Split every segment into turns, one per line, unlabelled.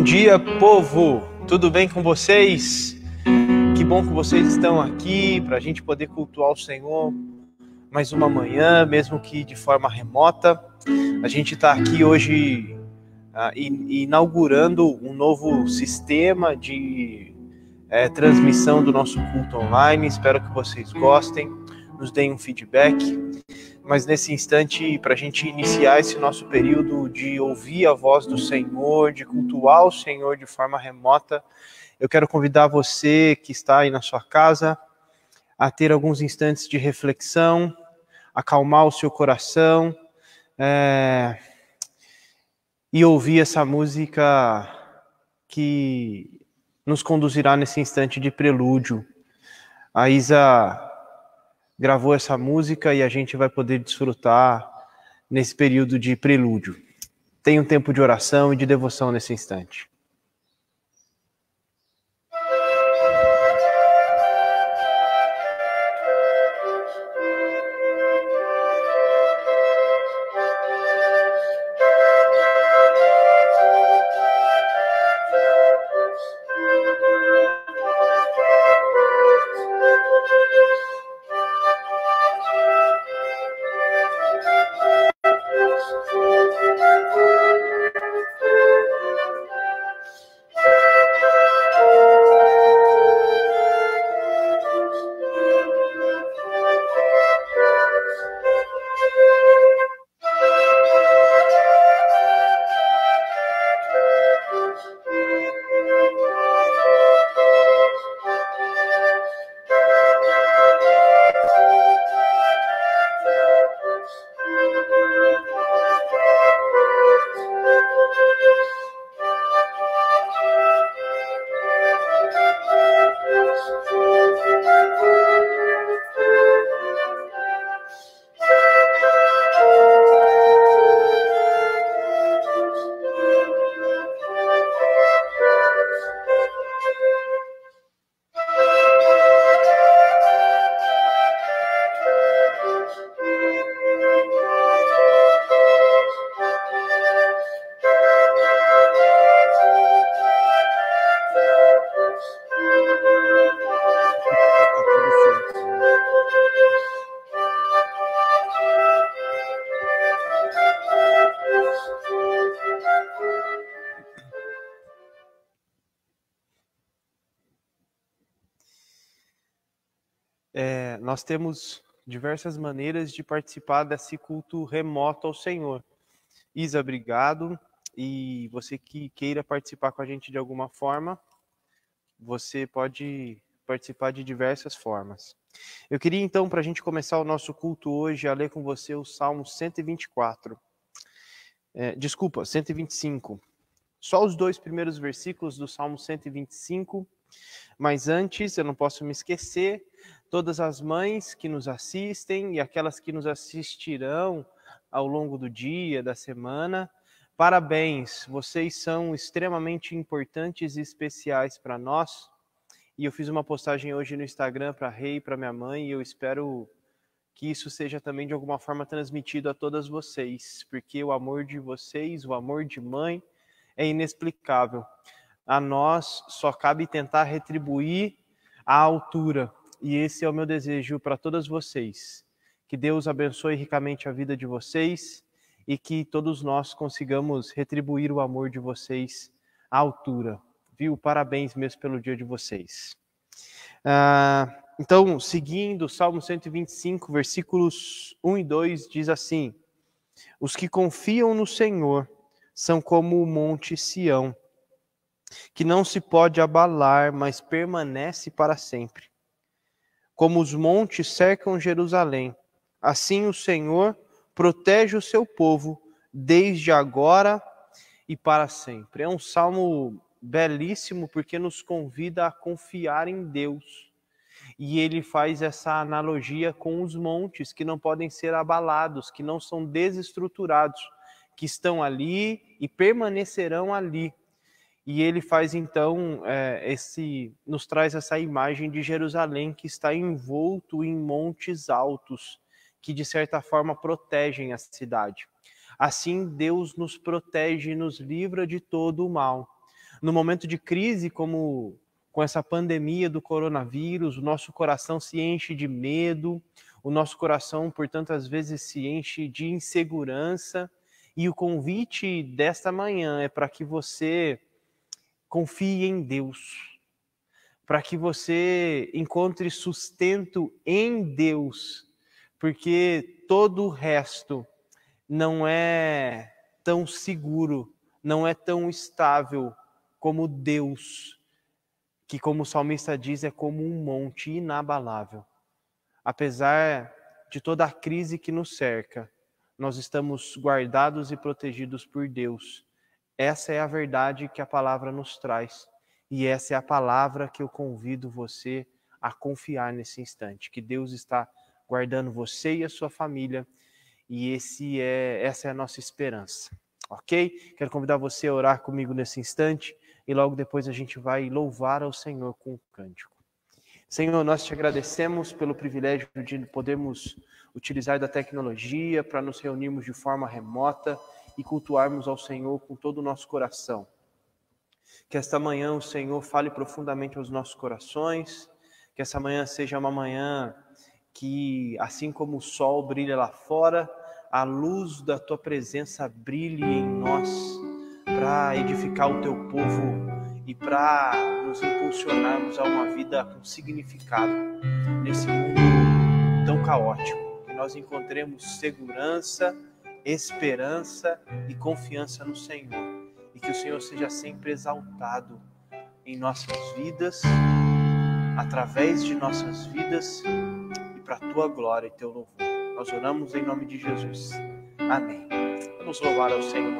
Bom dia, povo! Tudo bem com vocês? Que bom que vocês estão aqui para a gente poder cultuar o Senhor mais uma manhã, mesmo que de forma remota. A gente está aqui hoje inaugurando um novo sistema de transmissão do nosso culto online. Espero que vocês gostem, nos deem um feedback. Mas nesse instante, para a gente iniciar esse nosso período de ouvir a voz do Senhor, de cultuar o Senhor de forma remota, eu quero convidar você que está aí na sua casa a ter alguns instantes de reflexão, acalmar o seu coração e ouvir essa música que nos conduzirá nesse instante de prelúdio. A Isa gravou essa música e a gente vai poder desfrutar nesse período de prelúdio. Tenha um tempo de oração e de devoção nesse instante. Nós temos diversas maneiras de participar desse culto remoto ao Senhor. Isa, obrigado. E você que queira participar com a gente de alguma forma, você pode participar de diversas formas. Eu queria então, para a gente começar o nosso culto hoje, a ler com você o Salmo 124. 125. Só os 2 primeiros versículos do Salmo 125. Mas antes, eu não posso me esquecer, todas as mães que nos assistem e aquelas que nos assistirão ao longo do dia, da semana, parabéns, vocês são extremamente importantes e especiais para nós. E eu fiz uma postagem hoje no Instagram para a Rei e para minha mãe, e eu espero que isso seja também de alguma forma transmitido a todas vocês, porque o amor de vocês, o amor de mãe, é inexplicável. A nós só cabe tentar retribuir à altura. E esse é o meu desejo para todas vocês. Que Deus abençoe ricamente a vida de vocês e que todos nós consigamos retribuir o amor de vocês à altura. Viu? Parabéns mesmo pelo dia de vocês. Então, seguindo, Salmo 125, versículos 1 e 2, diz assim: Os que confiam no Senhor são como o monte Sião, que não se pode abalar, mas permanece para sempre. Como os montes cercam Jerusalém, assim o Senhor protege o seu povo, desde agora e para sempre. É um salmo belíssimo, porque nos convida a confiar em Deus. E ele faz essa analogia com os montes, que não podem ser abalados, que não são desestruturados, que estão ali e permanecerão ali. E ele faz então, nos traz essa imagem de Jerusalém que está envolto em montes altos, que de certa forma protegem a cidade. Assim Deus nos protege e nos livra de todo o mal. No momento de crise, como com essa pandemia do coronavírus, o nosso coração se enche de medo, o nosso coração, por tantas vezes, se enche de insegurança. E o convite desta manhã é para que você confie em Deus, para que você encontre sustento em Deus, porque todo o resto não é tão seguro, não é tão estável como Deus, que, como o salmista diz, é como um monte inabalável. Apesar de toda a crise que nos cerca, nós estamos guardados e protegidos por Deus. Essa é a verdade que a palavra nos traz. E essa é a palavra que eu convido você a confiar nesse instante. Que Deus está guardando você e a sua família. E essa é a nossa esperança. Ok? Quero convidar você a orar comigo nesse instante. E logo depois a gente vai louvar ao Senhor com um cântico. Senhor, nós te agradecemos pelo privilégio de podermos utilizar da tecnologia para nos reunirmos de forma remota e cultuarmos ao Senhor com todo o nosso coração. Que esta manhã o Senhor fale profundamente aos nossos corações, que essa manhã seja uma manhã que, assim como o sol brilha lá fora, a luz da tua presença brilhe em nós para edificar o teu povo e para nos impulsionarmos a uma vida com significado nesse mundo tão caótico. Que nós encontremos segurança, esperança e confiança no Senhor. E que o Senhor seja sempre exaltado em nossas vidas, através de nossas vidas e para a tua glória e teu louvor. Nós oramos em nome de Jesus. Amém. Vamos louvar ao Senhor.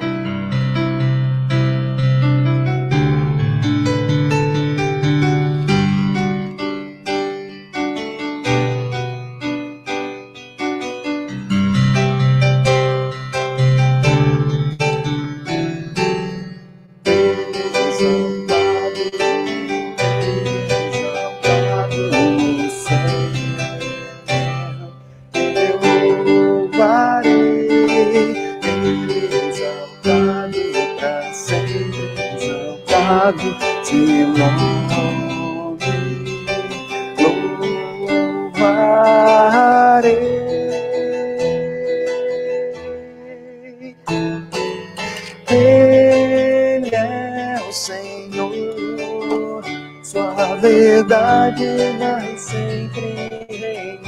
verdade vai sempre reinar.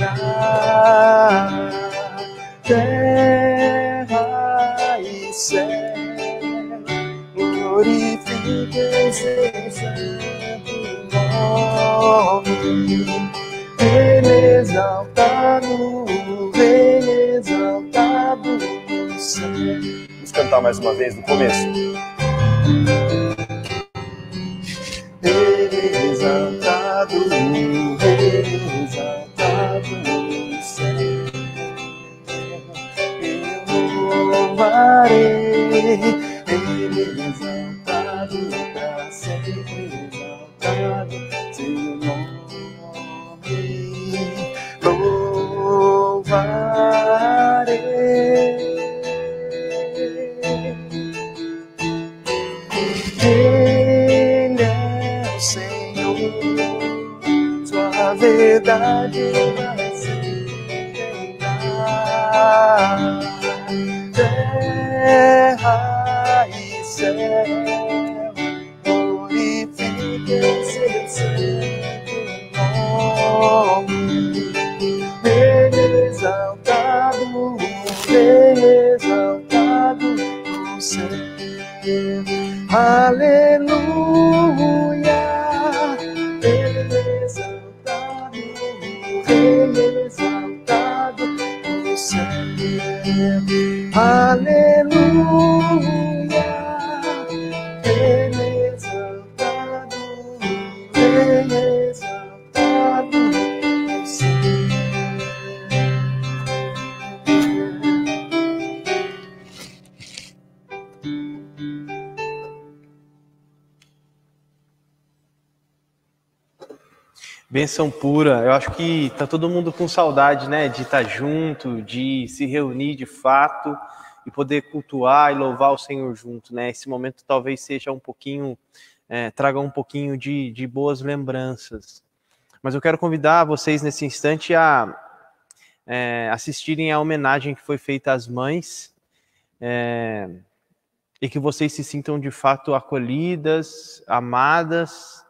Terra e céu glorifiquem seu santo nome. Ele exaltado no céu. Vamos cantar mais uma vez do começo. Ele exaltado no céu. Eu louvarei. Ele exaltado pra sempre, exaltado seu nome. Louvarei. Ele é o Senhor, sua verdade vai sempre reinar. Terra e céu glorifiquem seu santo nome. Ele exaltado no céu. Aleluia. Ele exaltado no céu. Aleluia. Ele exaltado no céu. Bênção pura. Eu acho que tá todo mundo com saudade, né, de estar junto, de se reunir de fato e poder cultuar e louvar o Senhor junto, né? Esse momento talvez seja um pouquinho, traga um pouquinho de boas lembranças. Mas eu quero convidar vocês nesse instante a assistirem à homenagem que foi feita às mães, e que vocês se sintam de fato acolhidas, amadas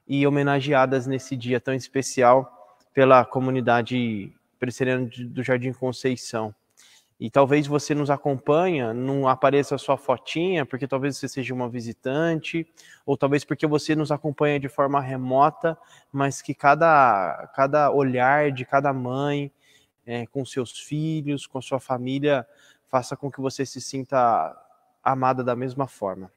e homenageadas nesse dia tão especial pela comunidade presbiteriana do Jardim Conceição. E talvez você nos acompanha, não apareça a sua fotinha, porque talvez você seja uma visitante, ou talvez porque você nos acompanha de forma remota, mas que cada olhar de cada mãe, com seus filhos, com sua família, faça com que você se sinta amada da mesma forma.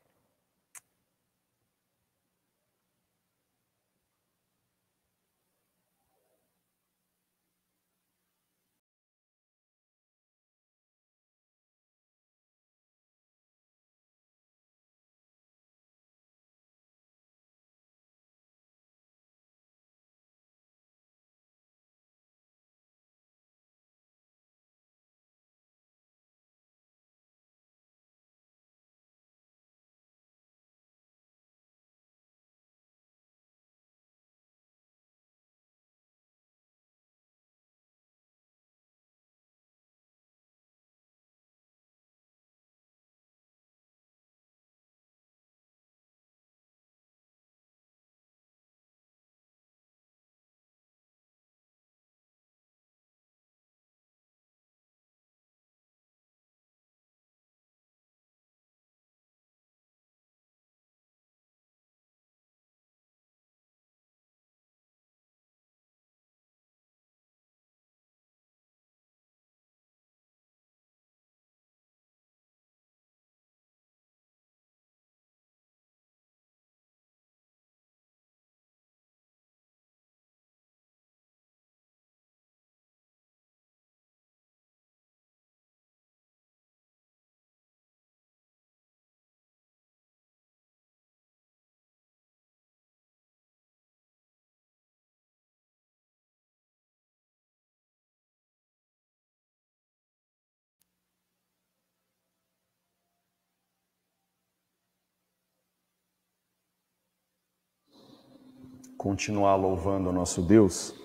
Continuar louvando o nosso Deus.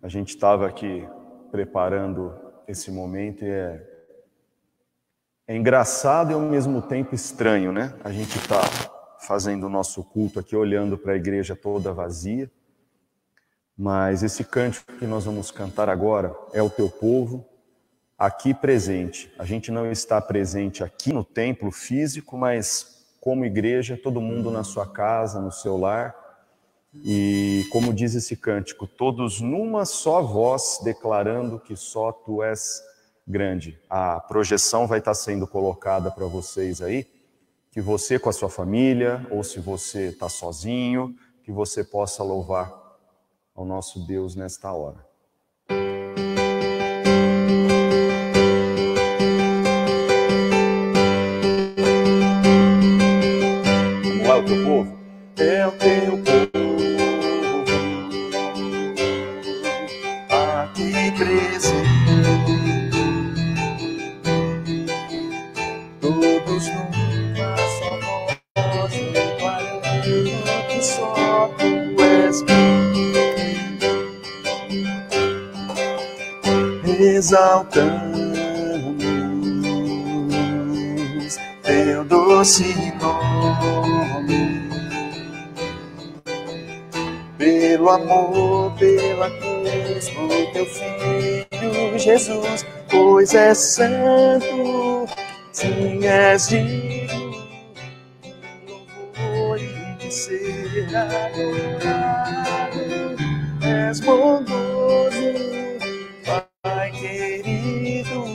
A gente estava aqui preparando esse momento e é engraçado e ao mesmo tempo estranho, né? A gente está fazendo o nosso culto aqui, olhando para a igreja toda vazia, Mas esse cântico que nós vamos cantar agora é o teu povo aqui presente. A gente não está presente aqui no templo físico, mas como igreja, todo mundo na sua casa, no seu lar. E como diz esse cântico, todos numa só voz declarando que só tu és grande. A projeção vai estar sendo colocada para vocês aí, que você com a sua família, ou se você está sozinho, que você possa louvar ao nosso Deus nesta hora. Vamos lá, o teu povo? É o teu povo aqui presente, todos numa só voz, declarando que só tu és exaltamos teu doce nome, pelo amor, pela cruz, por teu Filho Jesus, pois és santo, sim, és digno de louvor e de ser adorado, és bondoso, Pai querido,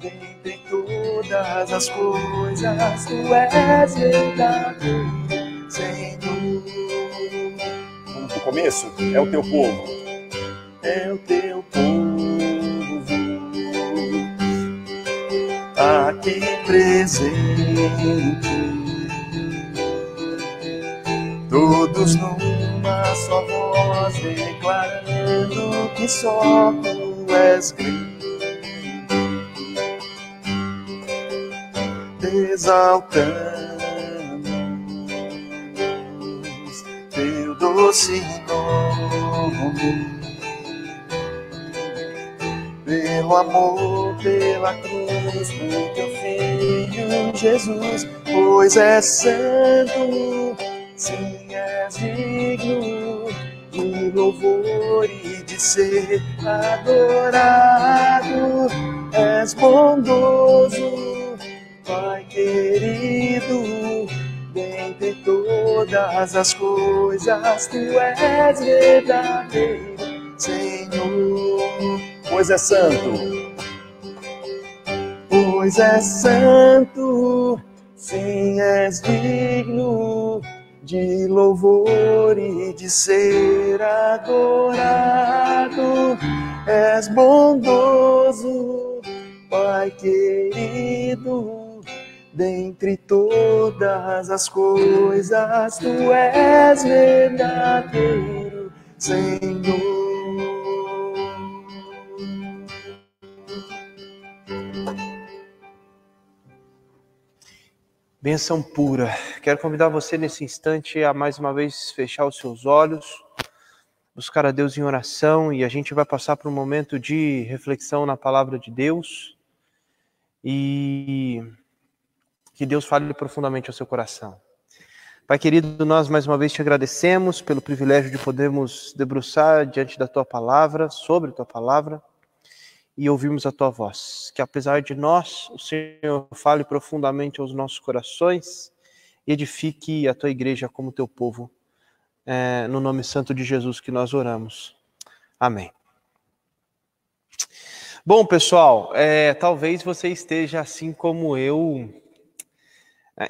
dentre todas as coisas, tu és verdadeiro, Senhor. Vamos pro começo? É o teu povo. É o teu povo aqui presente, todos numa só voz, declarando que só tu és grande, exaltamos teu doce nome, pelo amor, pela cruz, por teu Filho Jesus, pois és santo, sim, és digno de louvor e de ser adorado, és bondoso, Pai querido, dentre todas as coisas, tu és verdadeiro, Senhor. Pois é santo, pois é santo, sim, és digno de louvor e de ser adorado, és bondoso, Pai querido, dentre todas as coisas, tu és verdadeiro, Senhor.
Bênção pura. Quero convidar você nesse instante a mais uma vez fechar os seus olhos, buscar a Deus em oração, e a gente vai passar por um momento de reflexão na palavra de Deus e que Deus fale profundamente ao seu coração. Pai querido, nós mais uma vez te agradecemos pelo privilégio de podermos debruçar diante da tua palavra, sobre a tua palavra, e ouvirmos a tua voz. Que apesar de nós, o Senhor fale profundamente aos nossos corações e edifique a tua igreja como teu povo. No nome santo de Jesus que nós oramos. Amém. Bom, pessoal, talvez você esteja assim como eu,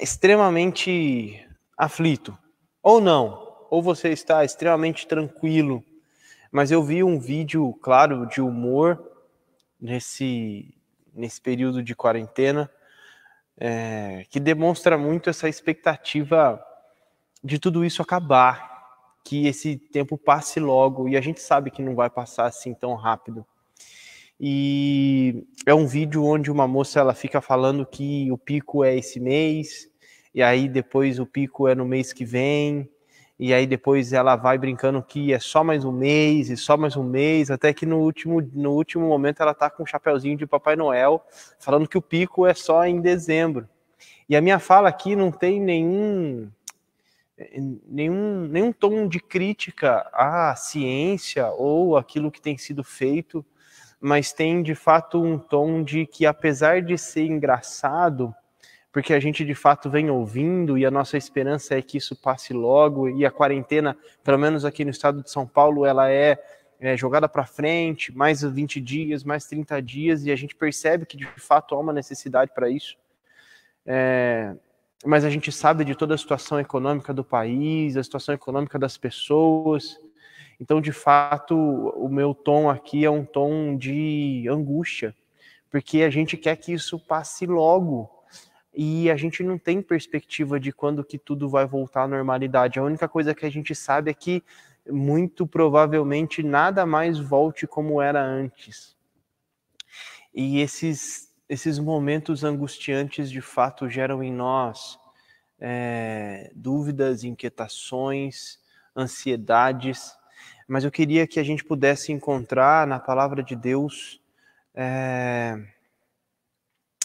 extremamente aflito. Ou não, ou você está extremamente tranquilo. Mas eu vi um vídeo, claro, de humor, nesse período de quarentena, que demonstra muito essa expectativa de tudo isso acabar, que esse tempo passe logo, e a gente sabe que não vai passar assim tão rápido. E é um vídeo onde uma moça ela fica falando que o pico é esse mês, e aí depois o pico é no mês que vem, e aí depois ela vai brincando que é só mais um mês, e só mais um mês, até que no último momento ela tá com um chapeuzinho de Papai Noel, falando que o pico é só em dezembro. E a minha fala aqui não tem nenhum nenhum tom de crítica à ciência ou aquilo que tem sido feito, mas tem de fato um tom de que, apesar de ser engraçado, porque a gente de fato vem ouvindo e a nossa esperança é que isso passe logo, e a quarentena, pelo menos aqui no estado de São Paulo, ela é jogada para frente, mais 20 dias, mais 30 dias, e a gente percebe que de fato há uma necessidade para isso. Mas a gente sabe de toda a situação econômica do país, a situação econômica das pessoas. Então, de fato, o meu tom aqui é um tom de angústia, porque a gente quer que isso passe logo, e a gente não tem perspectiva de quando que tudo vai voltar à normalidade. A única coisa que a gente sabe é que, muito provavelmente, nada mais volte como era antes. E esses momentos angustiantes, de fato, geram em nós dúvidas, inquietações, ansiedades, mas eu queria que a gente pudesse encontrar na palavra de Deus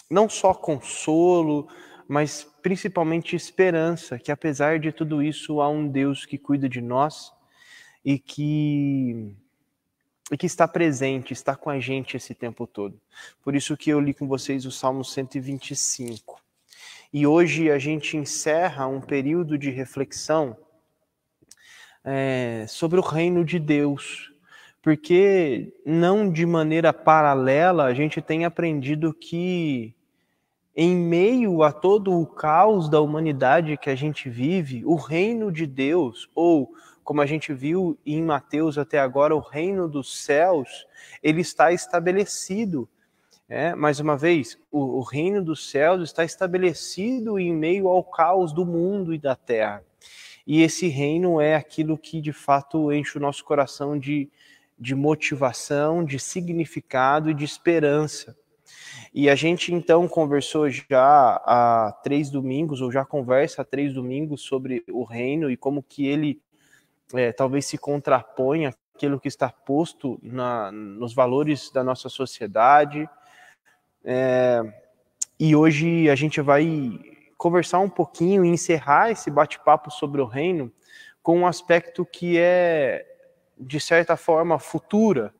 não só consolo, mas principalmente esperança, que apesar de tudo isso há um Deus que cuida de nós e que está presente, está com a gente esse tempo todo. Por isso que eu li com vocês o Salmo 125. E hoje a gente encerra um período de reflexão sobre o reino de Deus, porque não de maneira paralela a gente tem aprendido que, em meio a todo o caos da humanidade que a gente vive, o reino de Deus, ou como a gente viu em Mateus até agora, o reino dos céus, ele está estabelecido. Mais uma vez, o reino dos céus está estabelecido em meio ao caos do mundo e da terra. E esse reino é aquilo que de fato enche o nosso coração de motivação, de significado e de esperança. E a gente então conversou já há 3 domingos, ou já conversa há 3 domingos sobre o reino e como que ele talvez se contrapõe àquilo que está posto nos valores da nossa sociedade. E hoje a gente vai conversar um pouquinho e encerrar esse bate-papo sobre o reino com um aspecto que é, de certa forma, futura,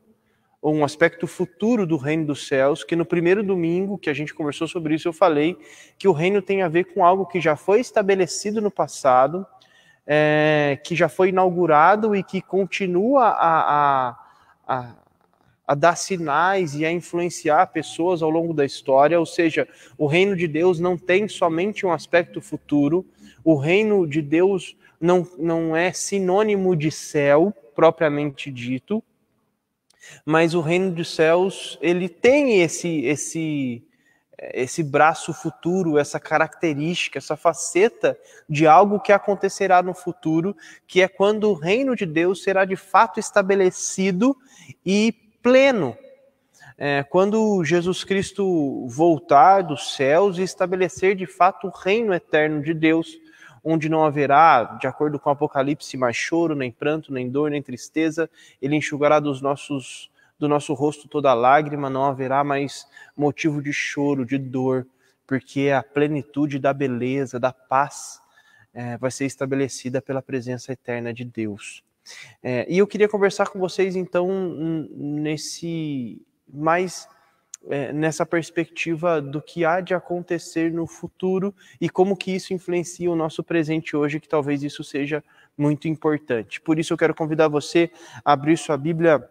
ou um aspecto futuro do reino dos céus, que no primeiro domingo que a gente conversou sobre isso, eu falei que o reino tem a ver com algo que já foi estabelecido no passado, que já foi inaugurado e que continua a dar sinais e a influenciar pessoas ao longo da história. Ou seja, o reino de Deus não tem somente um aspecto futuro, o reino de Deus não é sinônimo de céu, propriamente dito, mas o reino dos céus, ele tem esse braço futuro, essa característica, essa faceta de algo que acontecerá no futuro, que é quando o reino de Deus será de fato estabelecido e pleno. Quando Jesus Cristo voltar dos céus e estabelecer de fato o reino eterno de Deus, onde não haverá, de acordo com o Apocalipse, mais choro, nem pranto, nem dor, nem tristeza. Ele enxugará do nosso rosto toda lágrima, não haverá mais motivo de choro, de dor, porque a plenitude da beleza, da paz, vai ser estabelecida pela presença eterna de Deus. E eu queria conversar com vocês, então, nessa perspectiva do que há de acontecer no futuro e como que isso influencia o nosso presente hoje, que talvez isso seja muito importante. Por isso eu quero convidar você a abrir sua Bíblia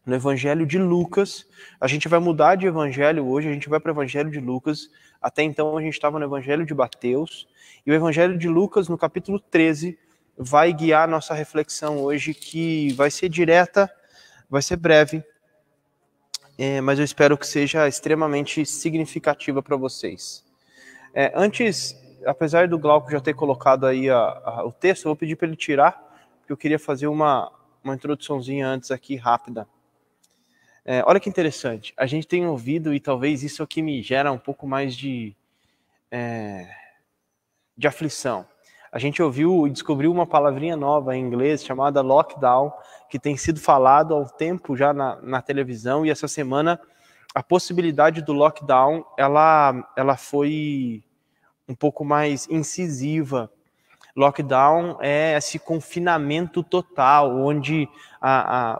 no Evangelho de Lucas. A gente vai mudar de evangelho hoje, a gente vai para o Evangelho de Lucas. Até então a gente estava no Evangelho de Mateus. E o Evangelho de Lucas, no capítulo 13, vai guiar a nossa reflexão hoje, que vai ser direta, vai ser breve, mas eu espero que seja extremamente significativa para vocês. Antes, apesar do Glauco já ter colocado aí o texto, eu vou pedir para ele tirar, porque eu queria fazer uma introduçãozinha antes aqui, rápida. Olha que interessante, a gente tem ouvido, e talvez isso aqui me gera um pouco mais de aflição. A gente ouviu e descobriu uma palavrinha nova em inglês chamada lockdown, que tem sido falado há um tempo já na televisão, e essa semana a possibilidade do lockdown ela foi um pouco mais incisiva. Lockdown é esse confinamento total, onde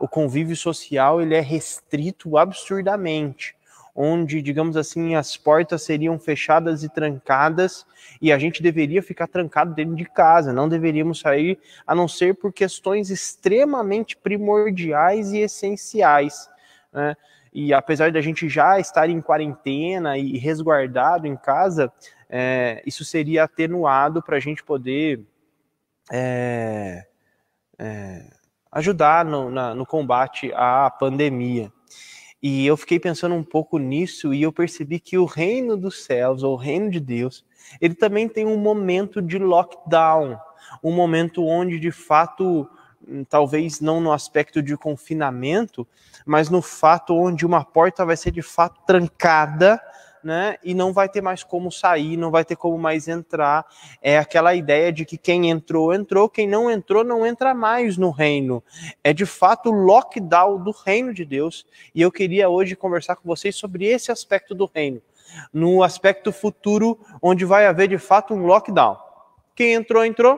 o convívio social ele é restrito absurdamente, onde, digamos assim, as portas seriam fechadas e trancadas e a gente deveria ficar trancado dentro de casa, não deveríamos sair, a não ser por questões extremamente primordiais e essenciais, né? E apesar de a gente já estar em quarentena e resguardado em casa, isso seria atenuado para a gente poder ajudar no combate à pandemia. E eu fiquei pensando um pouco nisso e eu percebi que o reino dos céus, ou o reino de Deus, ele também tem um momento de lockdown, um momento onde, de fato, talvez não no aspecto de confinamento, mas no fato onde uma porta vai ser de fato trancada, né, e não vai ter mais como sair, não vai ter como mais entrar. É aquela ideia de que quem entrou, entrou, quem não entrou, não entra mais no reino. É de fato o lockdown do reino de Deus, e eu queria hoje conversar com vocês sobre esse aspecto do reino, no aspecto futuro, onde vai haver de fato um lockdown. Quem entrou, entrou,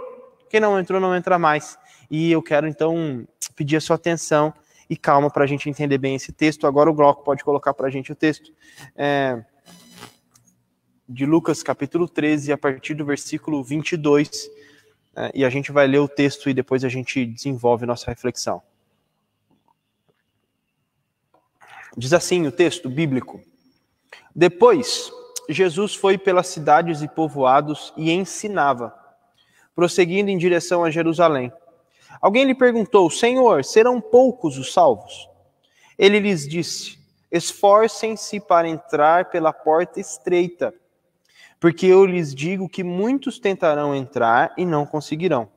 quem não entrou, não entra mais. E eu quero então pedir a sua atenção e calma para a gente entender bem esse texto. Agora o Glauco pode colocar para a gente o texto. De Lucas capítulo 13, a partir do versículo 22, e a gente vai ler o texto e depois a gente desenvolve nossa reflexão. Diz assim o texto bíblico: Depois, Jesus foi pelas cidades e povoados e ensinava, prosseguindo em direção a Jerusalém. Alguém lhe perguntou: Senhor, serão poucos os salvos? Ele lhes disse: Esforcem-se para entrar pela porta estreita, porque eu lhes digo que muitos tentarão entrar e não conseguirão.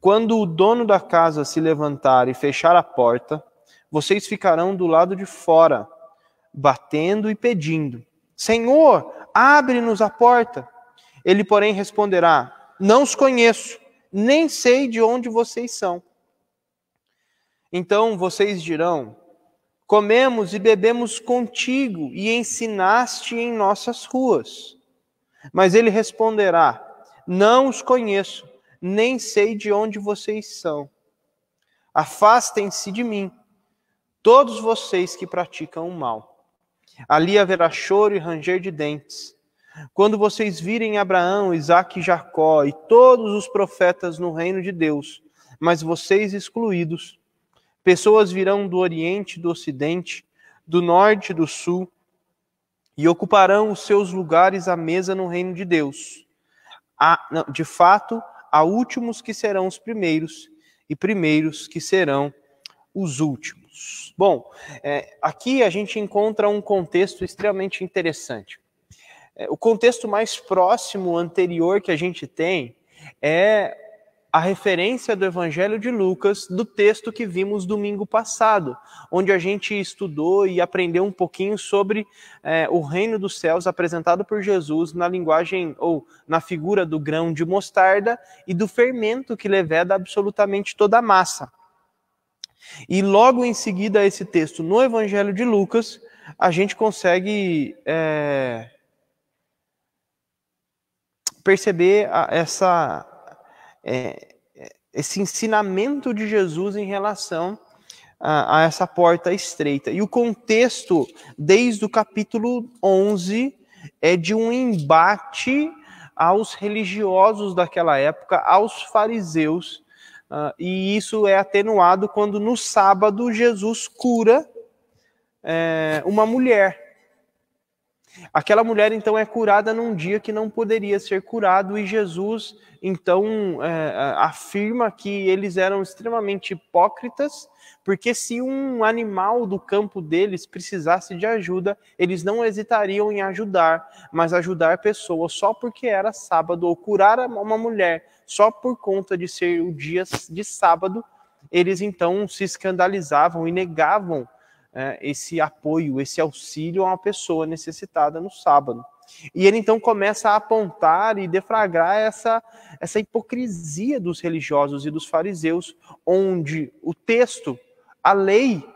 Quando o dono da casa se levantar e fechar a porta, vocês ficarão do lado de fora, batendo e pedindo: Senhor, abre-nos a porta. Ele, porém, responderá: Não os conheço, nem sei de onde vocês são. Então vocês dirão: Comemos e bebemos contigo e ensinaste em nossas ruas. Mas ele responderá: Não os conheço, nem sei de onde vocês são. Afastem-se de mim, todos vocês que praticam o mal. Ali haverá choro e ranger de dentes. Quando vocês virem Abraão, Isaque e Jacó e todos os profetas no reino de Deus, mas vocês excluídos, pessoas virão do Oriente e do Ocidente, do Norte e do Sul, e ocuparão os seus lugares à mesa no reino de Deus. De fato, há últimos que serão os primeiros, e primeiros que serão os últimos. Bom, aqui a gente encontra um contexto extremamente interessante. O contexto mais próximo, anterior que a gente tem é a referência do Evangelho de Lucas, do texto que vimos domingo passado, onde a gente estudou e aprendeu um pouquinho sobre o reino dos céus apresentado por Jesus na linguagem ou na figura do grão de mostarda e do fermento que leveda absolutamente toda a massa. E logo em seguida a esse texto no Evangelho de Lucas, a gente consegue perceber esse ensinamento de Jesus em relação a essa porta estreita. E o contexto, desde o capítulo 11, é de um embate aos religiosos daquela época, aos fariseus, e isso é atenuado quando no sábado Jesus cura uma mulher. Aquela mulher, então, é curada num dia que não poderia ser curado, e Jesus, então, afirma que eles eram extremamente hipócritas, porque se um animal do campo deles precisasse de ajuda, eles não hesitariam em ajudar, mas ajudar pessoas só porque era sábado, ou curar uma mulher só por conta de ser o dia de sábado, eles então se escandalizavam e negavam esse apoio, esse auxílio a uma pessoa necessitada no sábado. E ele então começa a apontar e deflagrar essa hipocrisia dos religiosos e dos fariseus, onde o texto, a lei,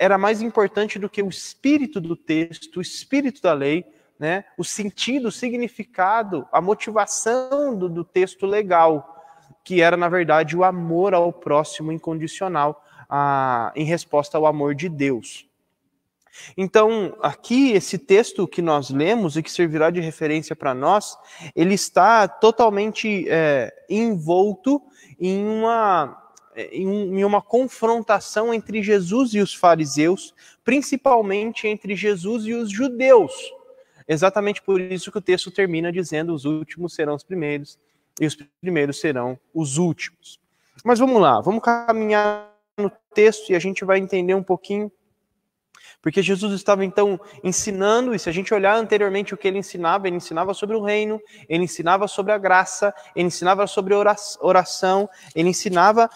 era mais importante do que o espírito do texto, o espírito da lei, né, o sentido, o significado, a motivação do texto legal, que era, na verdade, o amor ao próximo incondicional, em resposta ao amor de Deus. Então, aqui, esse texto que nós lemos e que servirá de referência para nós, ele está totalmente envolto em uma confrontação entre Jesus e os fariseus, principalmente entre Jesus e os judeus. Exatamente por isso que o texto termina dizendo: os últimos serão os primeiros e os primeiros serão os últimos. Mas vamos lá, vamos caminhar no texto e a gente vai entender um pouquinho. Porque Jesus estava, então, ensinando, e se a gente olhar anteriormente o que ele ensinava sobre o reino, ele ensinava sobre a graça, ele ensinava sobre oração, ele ensinava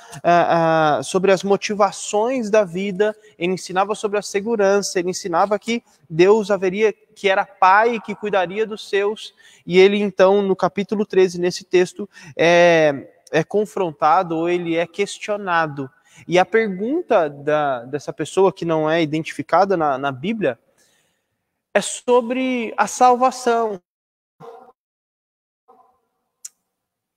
sobre as motivações da vida, ele ensinava sobre a segurança, ele ensinava que Deus que era pai, que cuidaria dos seus, e ele, então, no capítulo 13, nesse texto, é confrontado, ou ele é questionado. E a pergunta dessa pessoa que não é identificada na Bíblia é sobre a salvação.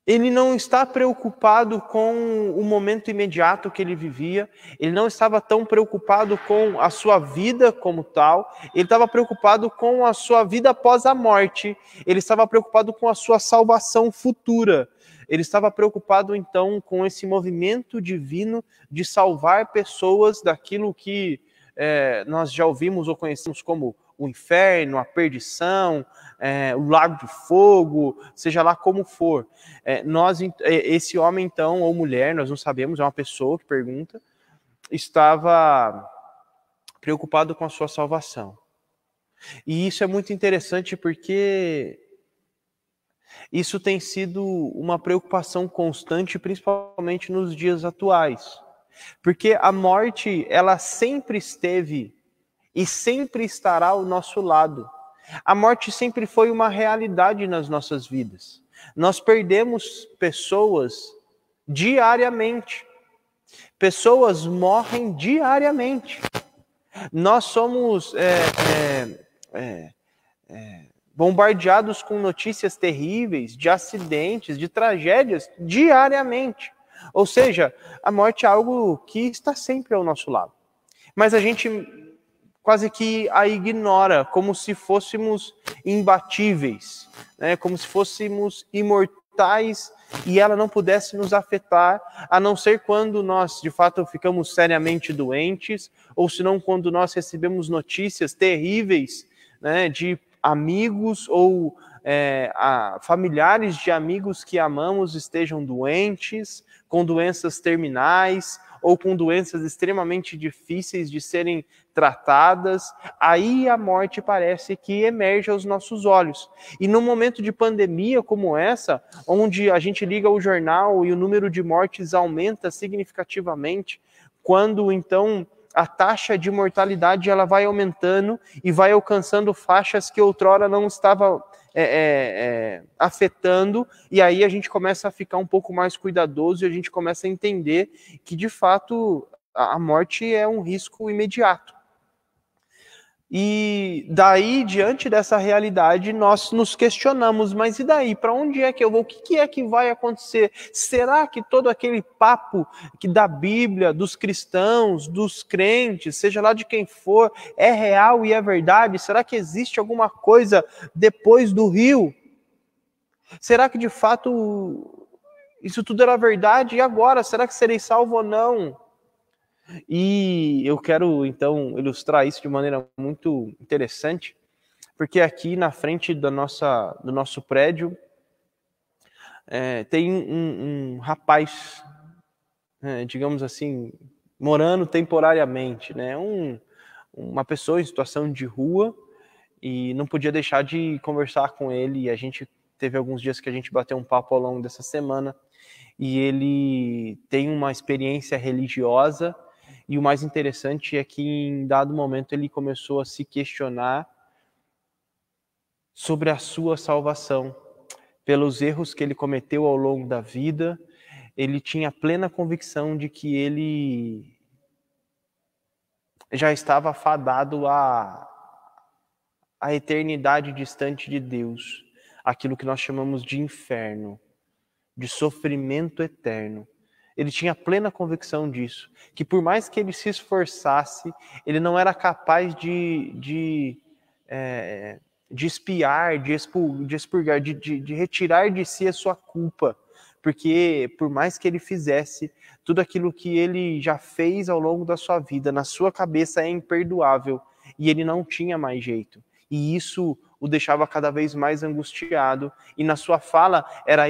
Ele não está preocupado com o momento imediato que ele vivia, ele não estava tão preocupado com a sua vida como tal, ele estava preocupado com a sua vida após a morte, ele estava preocupado com a sua salvação futura. Ele estava preocupado, então, com esse movimento divino de salvar pessoas daquilo que nós já ouvimos ou conhecemos como o inferno, a perdição, o lago de fogo, seja lá como for. Esse homem, então, ou mulher, nós não sabemos, é uma pessoa que pergunta, estava preocupado com a sua salvação. E isso é muito interessante porque isso tem sido uma preocupação constante, principalmente nos dias atuais. Porque a morte, ela sempre esteve e sempre estará ao nosso lado. A morte sempre foi uma realidade nas nossas vidas. Nós perdemos pessoas diariamente. Pessoas morrem diariamente. Nós somos bombardeados com notícias terríveis, de acidentes, de tragédias, diariamente. Ou seja, a morte é algo que está sempre ao nosso lado. Mas a gente quase que a ignora, como se fôssemos imbatíveis, né? Como se fôssemos imortais e ela não pudesse nos afetar, a não ser quando nós, de fato, ficamos seriamente doentes, ou senão quando nós recebemos notícias terríveis, né, de amigos ou familiares de amigos que amamos estejam doentes, com doenças terminais ou com doenças extremamente difíceis de serem tratadas, aí a morte parece que emerge aos nossos olhos. E num momento de pandemia como essa, onde a gente liga o jornal e o número de mortes aumenta significativamente, quando então a taxa de mortalidade ela vai aumentando e vai alcançando faixas que outrora não estava afetando, e aí a gente começa a ficar um pouco mais cuidadoso e a gente começa a entender que, de fato, a morte é um risco imediato. E daí, diante dessa realidade, nós nos questionamos, mas e daí? Para onde é que eu vou? O que é que vai acontecer? Será que todo aquele papo da Bíblia, dos cristãos, dos crentes, seja lá de quem for, é real e é verdade? Será que existe alguma coisa depois do rio? Será que de fato isso tudo era verdade? E agora? Será que serei salvo ou não? E eu quero, então, ilustrar isso de maneira muito interessante, porque aqui na frente do nosso prédio tem um rapaz, digamos assim, morando temporariamente, né? Uma pessoa em situação de rua, e não podia deixar de conversar com ele, e a gente teve alguns dias que a gente bateu um papo ao longo dessa semana, e ele tem uma experiência religiosa. E o mais interessante é que, em dado momento, ele começou a se questionar sobre a sua salvação. Pelos erros que ele cometeu ao longo da vida, ele tinha plena convicção de que ele já estava fadado a eternidade distante de Deus, aquilo que nós chamamos de inferno, de sofrimento eterno. Ele tinha plena convicção disso, que por mais que ele se esforçasse, ele não era capaz de espiar, de expurgar, de retirar de si a sua culpa, porque por mais que ele fizesse, tudo aquilo que ele já fez ao longo da sua vida, na sua cabeça é imperdoável, e ele não tinha mais jeito. E isso o deixava cada vez mais angustiado, e na sua fala era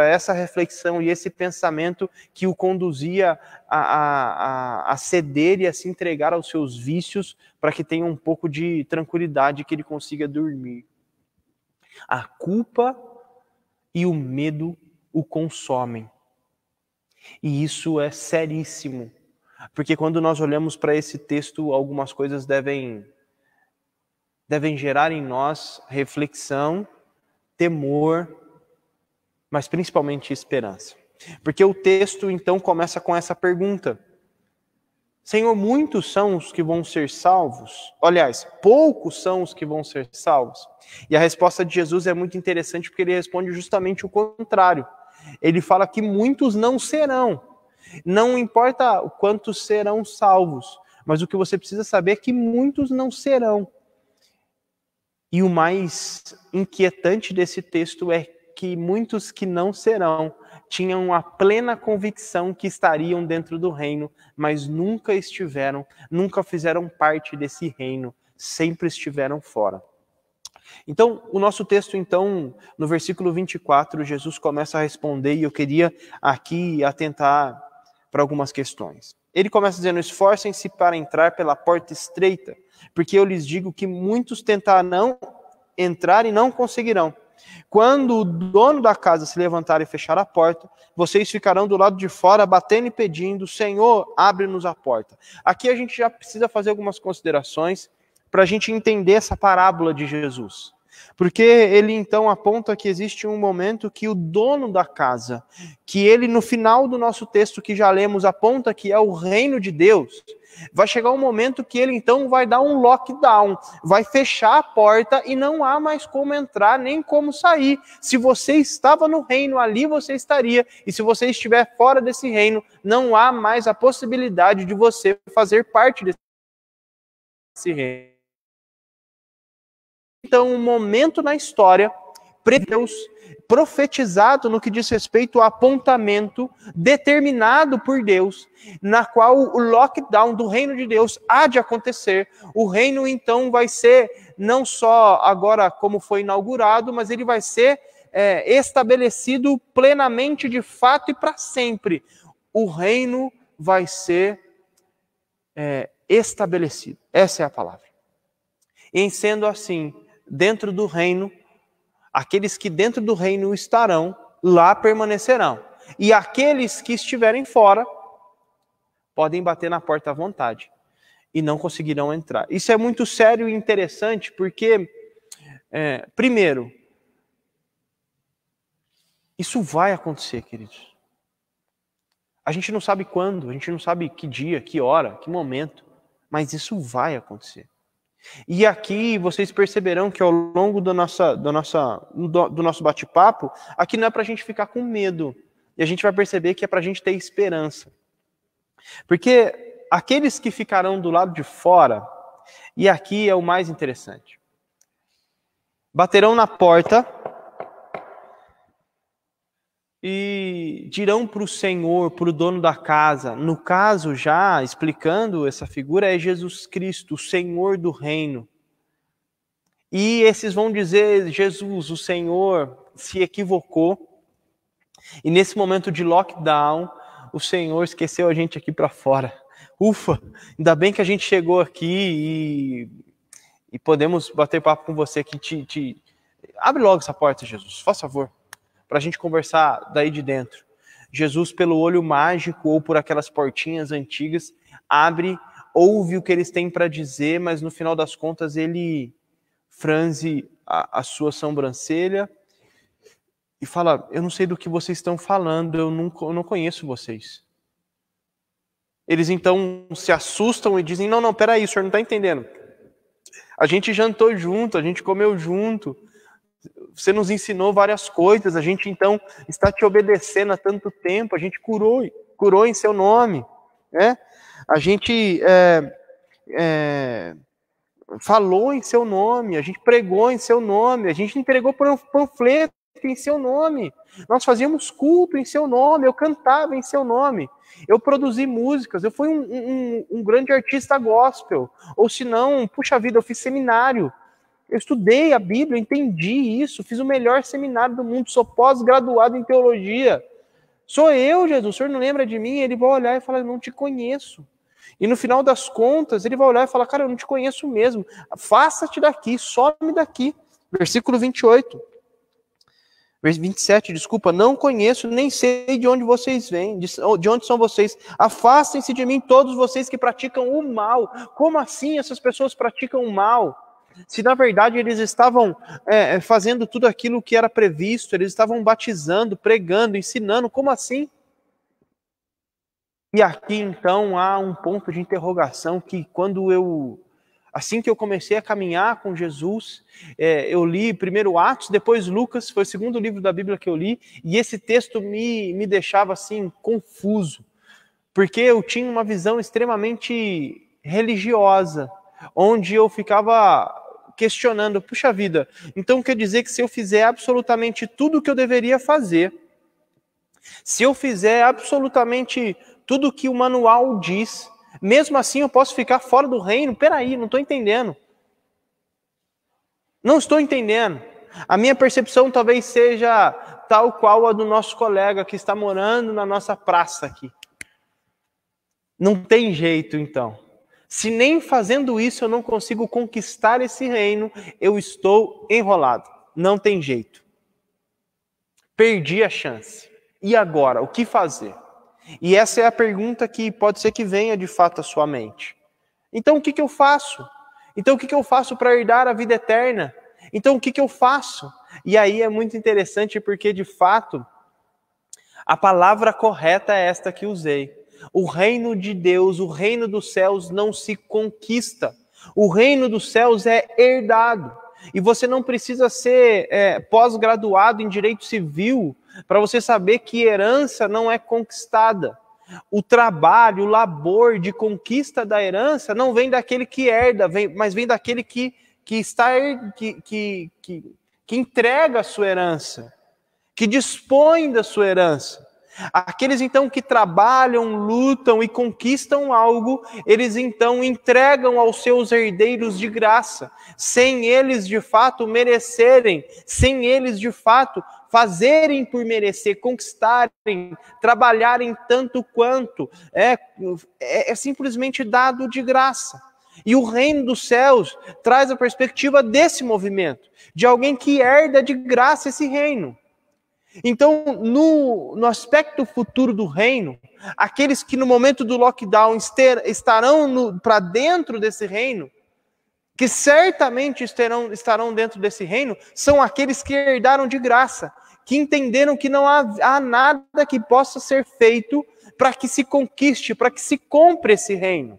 essa reflexão e esse pensamento que o conduzia a ceder e a se entregar aos seus vícios, para que tenha um pouco de tranquilidade, que ele consiga dormir. A culpa e o medo o consomem. E isso é seríssimo, porque quando nós olhamos para esse texto, algumas coisas devem gerar em nós reflexão, temor, mas principalmente esperança. Porque o texto então começa com essa pergunta: Senhor, muitos são os que vão ser salvos? Aliás, poucos são os que vão ser salvos? E a resposta de Jesus é muito interessante, porque ele responde justamente o contrário. Ele fala que muitos não serão. Não importa quantos serão salvos, mas o que você precisa saber é que muitos não serão. E o mais inquietante desse texto é que muitos que não serão tinham a plena convicção que estariam dentro do reino, mas nunca estiveram, nunca fizeram parte desse reino, sempre estiveram fora. Então, o nosso texto, então, no versículo 24, Jesus começa a responder, e eu queria aqui atentar para algumas questões. Ele começa dizendo: esforcem-se para entrar pela porta estreita, porque eu lhes digo que muitos tentarão entrar e não conseguirão. Quando o dono da casa se levantar e fechar a porta, vocês ficarão do lado de fora, batendo e pedindo: Senhor, abre-nos a porta. Aqui a gente já precisa fazer algumas considerações para a gente entender essa parábola de Jesus. Porque ele então aponta que existe um momento que o dono da casa, que ele no final do nosso texto que já lemos aponta que é o reino de Deus, vai chegar um momento que ele então vai dar um lockdown, vai fechar a porta e não há mais como entrar nem como sair. Se você estava no reino, ali você estaria, e se você estiver fora desse reino, não há mais a possibilidade de você fazer parte desse reino. Então, um momento na história, Deus, profetizado no que diz respeito ao apontamento determinado por Deus, na qual o lockdown do reino de Deus há de acontecer. O reino, então, vai ser não só agora como foi inaugurado, mas ele vai ser estabelecido plenamente, de fato e para sempre. O reino vai ser estabelecido. Essa é a palavra. Em sendo assim, dentro do reino, aqueles que dentro do reino estarão, lá permanecerão. E aqueles que estiverem fora, podem bater na porta à vontade e não conseguirão entrar. Isso é muito sério e interessante porque, primeiro, isso vai acontecer, queridos. A gente não sabe quando, a gente não sabe que dia, que hora, que momento, mas isso vai acontecer. E aqui vocês perceberão que ao longo do nosso bate-papo, aqui não é para a gente ficar com medo. E a gente vai perceber que é para a gente ter esperança. Porque aqueles que ficarão do lado de fora, e aqui é o mais interessante, baterão na porta e dirão para o Senhor, para o dono da casa, no caso já explicando essa figura, é Jesus Cristo, o Senhor do reino. E esses vão dizer: Jesus, o Senhor, se equivocou, e nesse momento de lockdown, o Senhor esqueceu a gente aqui para fora. Ufa, ainda bem que a gente chegou aqui e podemos bater papo com você aqui. Abre logo essa porta, Jesus, faz favor, para a gente conversar daí de dentro. Jesus, pelo olho mágico ou por aquelas portinhas antigas, abre, ouve o que eles têm para dizer, mas no final das contas ele franze a sua sobrancelha e fala: eu não sei do que vocês estão falando, eu não conheço vocês. Eles então se assustam e dizem: não, peraí, o senhor não está entendendo. A gente jantou junto, a gente comeu junto. Você nos ensinou várias coisas, a gente então está te obedecendo há tanto tempo, a gente curou em seu nome, né? A gente falou em seu nome, a gente pregou em seu nome, a gente entregou panfleto em seu nome, nós fazíamos culto em seu nome, eu cantava em seu nome, eu produzi músicas, eu fui um grande artista gospel, ou se não, puxa vida, eu fiz seminário, eu estudei a Bíblia, entendi isso, fiz o melhor seminário do mundo, sou pós-graduado em teologia. Sou eu, Jesus, o senhor não lembra de mim? Ele vai olhar e falar, não te conheço. E no final das contas, ele vai olhar e falar, cara, eu não te conheço mesmo. Afasta-te daqui, some daqui. Versículo 28. 27, desculpa, não conheço, nem sei de onde vocês vêm, de onde são vocês. Afastem-se de mim todos vocês que praticam o mal. Como assim essas pessoas praticam o mal? Se na verdade eles estavam fazendo tudo aquilo que era previsto, eles estavam batizando, pregando, ensinando, como assim? E aqui então há um ponto de interrogação que assim que eu comecei a caminhar com Jesus, eu li primeiro Atos, depois Lucas, foi o segundo livro da Bíblia que eu li, e esse texto me deixava assim confuso, porque eu tinha uma visão extremamente religiosa, onde eu ficava questionando, puxa vida, então quer dizer que se eu fizer absolutamente tudo o que eu deveria fazer, se eu fizer absolutamente tudo o que o manual diz, mesmo assim eu posso ficar fora do reino? Peraí, não estou entendendo. Não estou entendendo. A minha percepção talvez seja tal qual a do nosso colega que está morando na nossa praça aqui. Não tem jeito então. Se nem fazendo isso eu não consigo conquistar esse reino, eu estou enrolado. Não tem jeito. Perdi a chance. E agora? O que fazer? E essa é a pergunta que pode ser que venha de fato à sua mente. Então o que eu faço? Então o que eu faço para herdar a vida eterna? Então o que eu faço? E aí é muito interessante porque de fato a palavra correta é esta que usei. O reino de Deus, o reino dos céus não se conquista. O reino dos céus é herdado. E você não precisa ser pós-graduado em direito civil para você saber que herança não é conquistada. O trabalho, o labor de conquista da herança não vem daquele que herda, mas vem daquele que entrega a sua herança, que dispõe da sua herança. Aqueles então que trabalham, lutam e conquistam algo, eles então entregam aos seus herdeiros de graça, sem eles de fato merecerem, sem eles de fato fazerem por merecer, conquistarem, trabalharem tanto quanto, é simplesmente dado de graça. E o reino dos céus traz a perspectiva desse movimento, de alguém que herda de graça esse reino. Então, no aspecto futuro do reino, aqueles que no momento do lockdown estarão para dentro desse reino, que certamente estarão dentro desse reino, são aqueles que herdaram de graça, que entenderam que não há nada que possa ser feito para que se conquiste, para que se compre esse reino.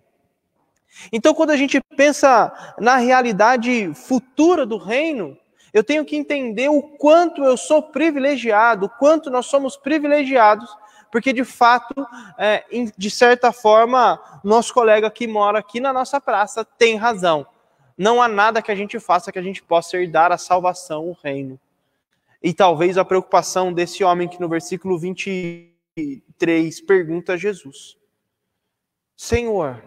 Então, quando a gente pensa na realidade futura do reino, eu tenho que entender o quanto eu sou privilegiado, o quanto nós somos privilegiados, porque de fato, de certa forma, nosso colega que mora aqui na nossa praça tem razão. Não há nada que a gente faça que a gente possa herdar a salvação, o reino. E talvez a preocupação desse homem que no versículo 23 pergunta a Jesus: Senhor,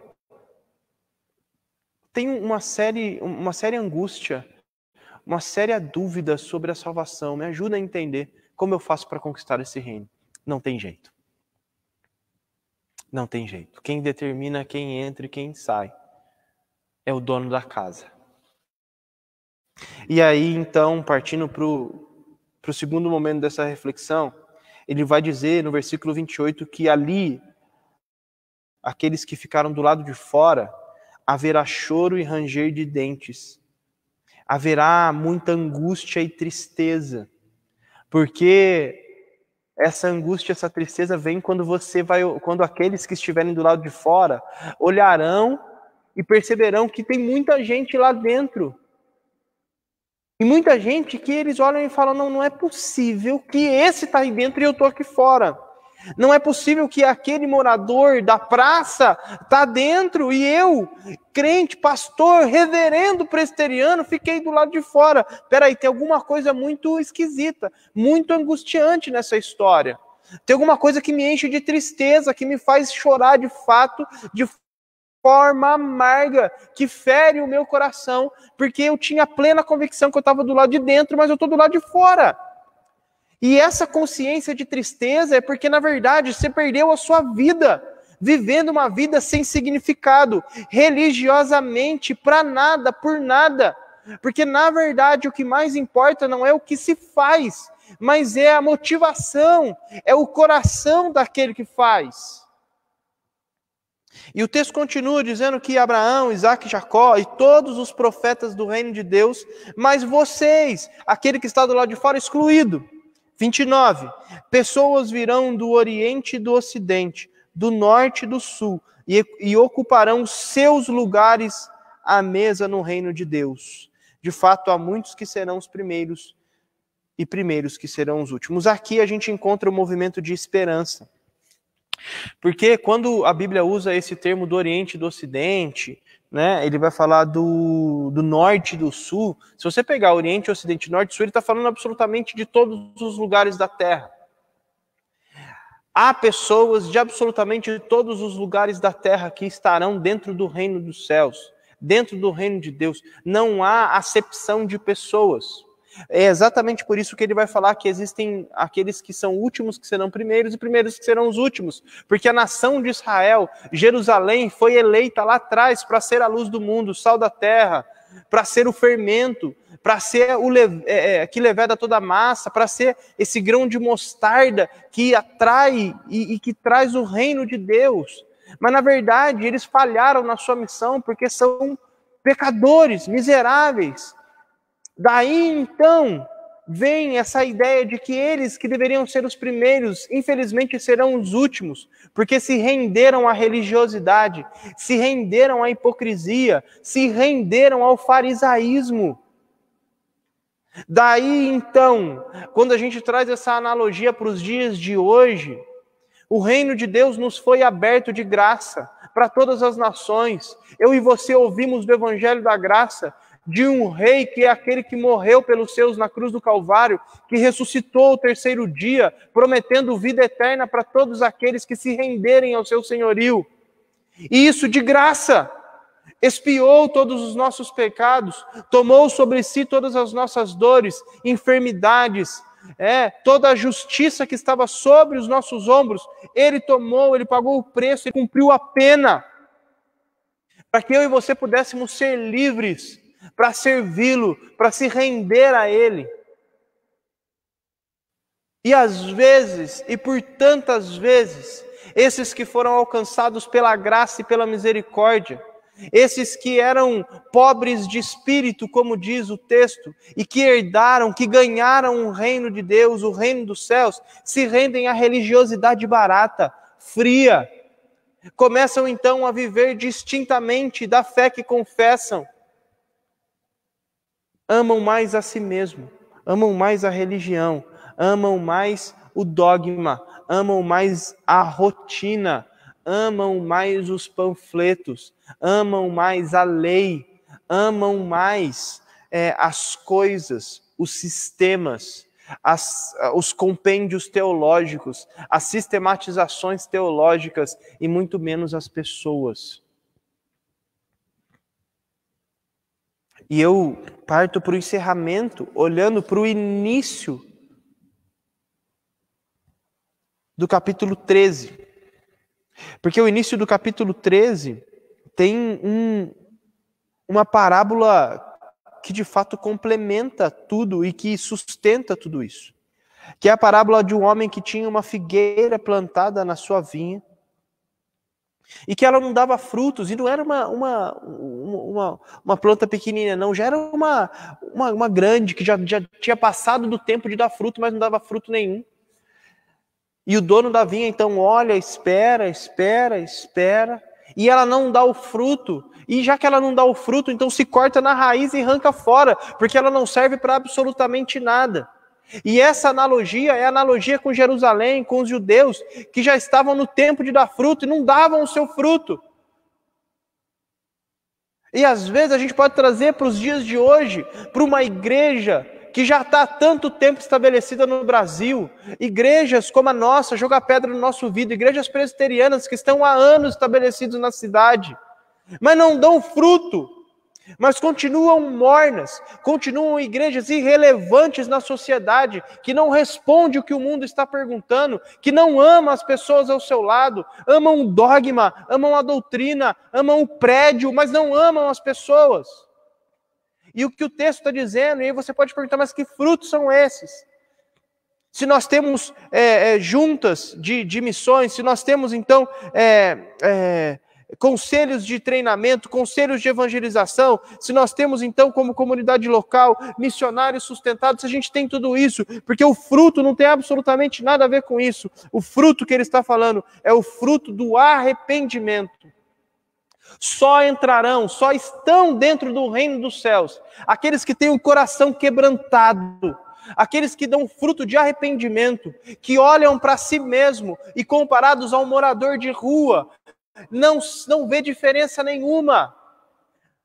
tenho uma séria angústia, uma séria dúvida sobre a salvação. Me ajuda a entender como eu faço para conquistar esse reino. Não tem jeito. Não tem jeito. Quem determina quem entra e quem sai é o dono da casa. E aí, então, partindo para o segundo momento dessa reflexão, ele vai dizer no versículo 28 que ali, aqueles que ficaram do lado de fora, haverá choro e ranger de dentes. Haverá muita angústia e tristeza, porque essa angústia, essa tristeza vem quando aqueles que estiverem do lado de fora olharão e perceberão que tem muita gente lá dentro. E muita gente que eles olham e falam, não é possível que esse está aí dentro e eu estou aqui fora. Não é possível que aquele morador da praça está dentro e eu, crente, pastor, reverendo presbiteriano, fiquei do lado de fora. Peraí, tem alguma coisa muito esquisita, muito angustiante nessa história. Tem alguma coisa que me enche de tristeza, que me faz chorar de fato, de forma amarga, que fere o meu coração, porque eu tinha plena convicção que eu estava do lado de dentro, mas eu estou do lado de fora. E essa consciência de tristeza é porque, na verdade, você perdeu a sua vida, vivendo uma vida sem significado, religiosamente, para nada, por nada. Porque, na verdade, o que mais importa não é o que se faz, mas é a motivação, é o coração daquele que faz. E o texto continua dizendo que Abraão, Isaac, Jacó e todos os profetas do reino de Deus, mas vocês, aquele que está do lado de fora, excluído. 29. Pessoas virão do Oriente e do Ocidente, do Norte e do Sul, e ocuparão seus lugares à mesa no reino de Deus. De fato, há muitos que serão os primeiros e primeiros que serão os últimos. Aqui a gente encontra o movimento de esperança. Porque quando a Bíblia usa esse termo do Oriente e do Ocidente, né, ele vai falar do Norte e do Sul. Se você pegar Oriente, Ocidente, Norte e Sul, ele está falando absolutamente de todos os lugares da Terra. Há pessoas de absolutamente todos os lugares da Terra que estarão dentro do reino dos céus, dentro do reino de Deus. Não há acepção de pessoas. É exatamente por isso que ele vai falar que existem aqueles que são últimos que serão primeiros e primeiros que serão os últimos. Porque a nação de Israel, Jerusalém, foi eleita lá atrás para ser a luz do mundo, o sal da terra, para ser o fermento, para ser que leveda toda a massa, para ser esse grão de mostarda que atrai e que traz o reino de Deus. Mas na verdade eles falharam na sua missão porque são pecadores, miseráveis. Daí, então, vem essa ideia de que eles que deveriam ser os primeiros, infelizmente serão os últimos, porque se renderam à religiosidade, se renderam à hipocrisia, se renderam ao farisaísmo. Daí, então, quando a gente traz essa analogia para os dias de hoje, o reino de Deus nos foi aberto de graça para todas as nações. Eu e você ouvimos do Evangelho da Graça, de um rei que é aquele que morreu pelos seus na cruz do Calvário, que ressuscitou ao terceiro dia, prometendo vida eterna para todos aqueles que se renderem ao seu senhorio. E isso de graça. Expiou todos os nossos pecados, tomou sobre si todas as nossas dores, enfermidades, toda a justiça que estava sobre os nossos ombros, ele tomou, ele pagou o preço, ele cumpriu a pena, para que eu e você pudéssemos ser livres, para servi-lo, para se render a ele. E às vezes, e por tantas vezes, esses que foram alcançados pela graça e pela misericórdia, esses que eram pobres de espírito, como diz o texto, e que herdaram, que ganharam o reino de Deus, o reino dos céus, se rendem à religiosidade barata, fria. Começam então a viver distintamente da fé que confessam. Amam mais a si mesmo, amam mais a religião, amam mais o dogma, amam mais a rotina, amam mais os panfletos, amam mais a lei, amam mais as coisas, os sistemas, os compêndios teológicos, as sistematizações teológicas e muito menos as pessoas. E eu parto para o encerramento, olhando para o início do capítulo 13. Porque o início do capítulo 13 tem uma parábola que de fato complementa tudo e que sustenta tudo isso. Que é a parábola de um homem que tinha uma figueira plantada na sua vinha, e que ela não dava frutos, e não era uma planta pequenina, não, já era uma grande, que já tinha passado do tempo de dar fruto, mas não dava fruto nenhum. E o dono da vinha então olha, espera, e ela não dá o fruto, e já que ela não dá o fruto, então se corta na raiz e arranca fora, porque ela não serve para absolutamente nada. E essa analogia é a analogia com Jerusalém, com os judeus, que já estavam no tempo de dar fruto e não davam o seu fruto. E às vezes a gente pode trazer para os dias de hoje, para uma igreja que já está há tanto tempo estabelecida no Brasil, igrejas como a nossa, Jogar Pedra no Nosso Ouvido, igrejas presbiterianas que estão há anos estabelecidas na cidade, mas não dão fruto, mas continuam mornas, continuam igrejas irrelevantes na sociedade, que não respondem o que o mundo está perguntando, que não ama as pessoas ao seu lado, amam o dogma, amam a doutrina, amam o prédio, mas não amam as pessoas. E o que o texto está dizendo, e aí você pode perguntar, mas que frutos são esses? Se nós temos juntas de missões, se nós temos então conselhos de treinamento, conselhos de evangelização, se nós temos então como comunidade local, missionários sustentados, se a gente tem tudo isso, porque o fruto não tem absolutamente nada a ver com isso. O fruto que ele está falando é o fruto do arrependimento. Só entrarão, só estão dentro do reino dos céus aqueles que têm o coração quebrantado, aqueles que dão fruto de arrependimento, que olham para si mesmo e comparados a um morador de rua, não vê diferença nenhuma.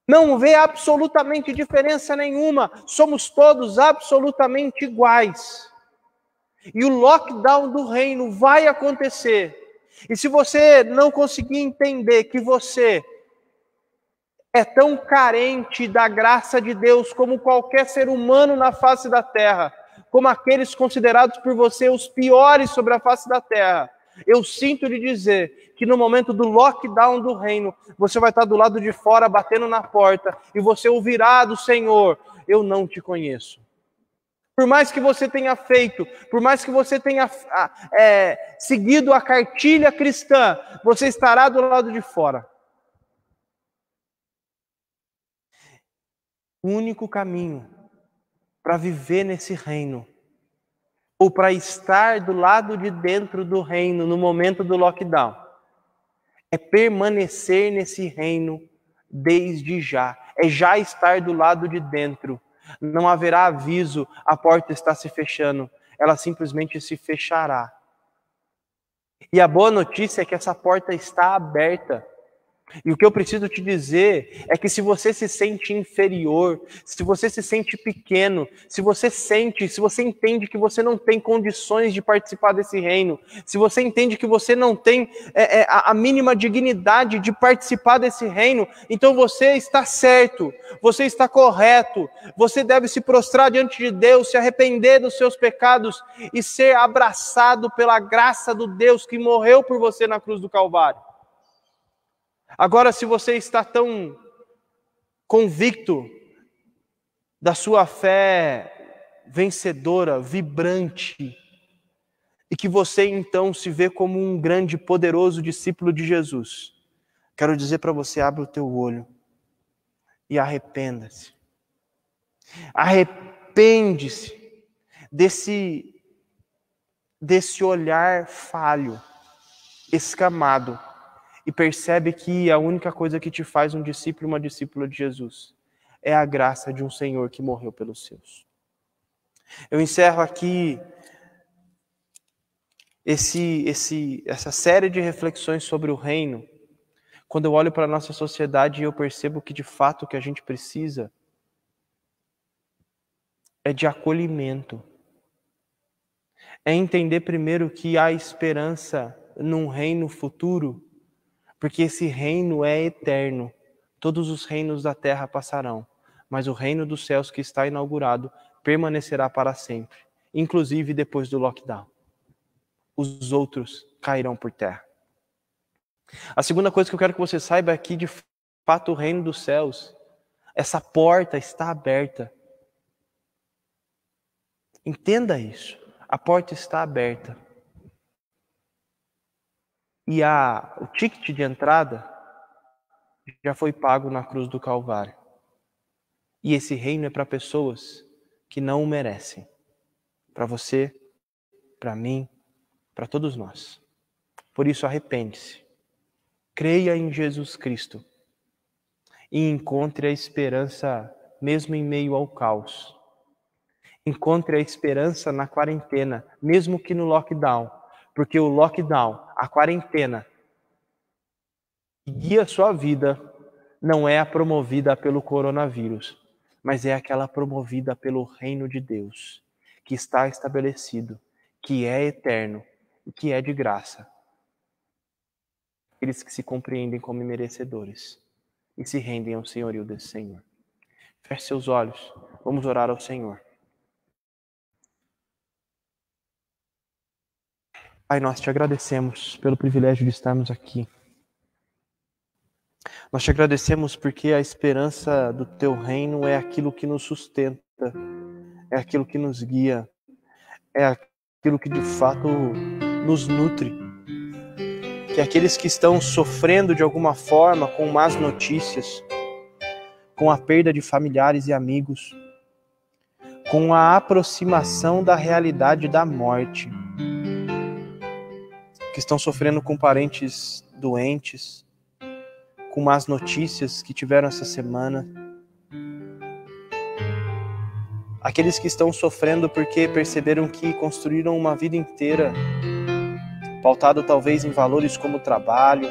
Não vê absolutamente diferença nenhuma. Somos todos absolutamente iguais. E o lockdown do reino vai acontecer. E se você não conseguir entender que você é tão carente da graça de Deus como qualquer ser humano na face da terra, como aqueles considerados por você os piores sobre a face da terra, eu sinto lhe dizer que no momento do lockdown do reino, você vai estar do lado de fora batendo na porta e você ouvirá do Senhor: eu não te conheço. Por mais que você tenha feito, por mais que você tenha seguido a cartilha cristã, você estará do lado de fora. O único caminho para viver nesse reino, ou para estar do lado de dentro do reino no momento do lockdown, é permanecer nesse reino desde já. É já estar do lado de dentro. Não haverá aviso, a porta está se fechando. Ela simplesmente se fechará. E a boa notícia é que essa porta está aberta. E o que eu preciso te dizer é que se você se sente inferior, se você se sente pequeno, se você entende que você não tem condições de participar desse reino, se você entende que você não tem a mínima dignidade de participar desse reino, então você está certo, você está correto, você deve se prostrar diante de Deus, se arrepender dos seus pecados e ser abraçado pela graça do Deus que morreu por você na cruz do Calvário. Agora, se você está tão convicto da sua fé vencedora, vibrante, e que você então se vê como um grande, poderoso discípulo de Jesus, quero dizer para você: abre o teu olho e arrependa-se. Arrepende-se desse olhar falho, escamado, e percebe que a única coisa que te faz um discípulo e uma discípula de Jesus é a graça de um Senhor que morreu pelos seus. Eu encerro aqui essa série de reflexões sobre o reino, quando eu olho para a nossa sociedade e eu percebo que de fato o que a gente precisa é de acolhimento. É entender primeiro que há esperança num reino futuro, porque esse reino é eterno. Todos os reinos da terra passarão, mas o reino dos céus que está inaugurado permanecerá para sempre, inclusive depois do lockdown. Os outros cairão por terra. A segunda coisa que eu quero que você saiba é que, de fato, o reino dos céus, essa porta está aberta. Entenda isso. A porta está aberta. E o ticket de entrada já foi pago na cruz do Calvário. E esse reino é para pessoas que não o merecem. Para você, para mim, para todos nós. Por isso, arrepende-se. Creia em Jesus Cristo e encontre a esperança mesmo em meio ao caos. Encontre a esperança na quarentena, mesmo que no lockdown, porque o lockdown, a quarentena, que guia a sua vida, não é a promovida pelo coronavírus, mas é aquela promovida pelo reino de Deus, que está estabelecido, que é eterno e que é de graça. Aqueles que se compreendem como merecedores e se rendem ao senhorio desse Senhor. Feche seus olhos, vamos orar ao Senhor. Pai, nós te agradecemos pelo privilégio de estarmos aqui. Nós te agradecemos porque a esperança do teu reino é aquilo que nos sustenta, é aquilo que nos guia, é aquilo que de fato nos nutre. Que aqueles que estão sofrendo de alguma forma com más notícias, com a perda de familiares e amigos, com a aproximação da realidade da morte, que estão sofrendo com parentes doentes, com más notícias que tiveram essa semana, aqueles que estão sofrendo porque perceberam que construíram uma vida inteira pautado talvez em valores como trabalho,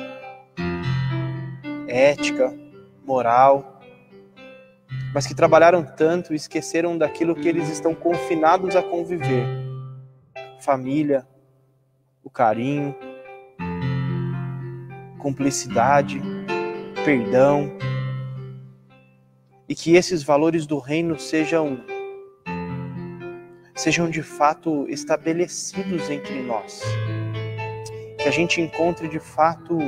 ética, moral, mas que trabalharam tanto e esqueceram daquilo que eles estão confinados a conviver: família, o carinho, cumplicidade, perdão, e que esses valores do reino sejam de fato estabelecidos entre nós, que a gente encontre de fato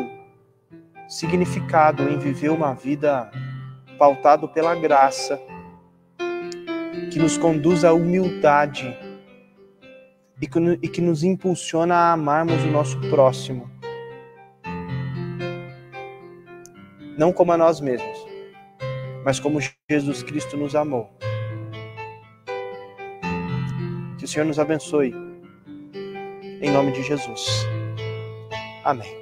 significado em viver uma vida pautado pela graça, que nos conduz à humildade e que nos impulsiona a amarmos o nosso próximo, não como a nós mesmos, mas como Jesus Cristo nos amou. Que o Senhor nos abençoe, em nome de Jesus. Amém.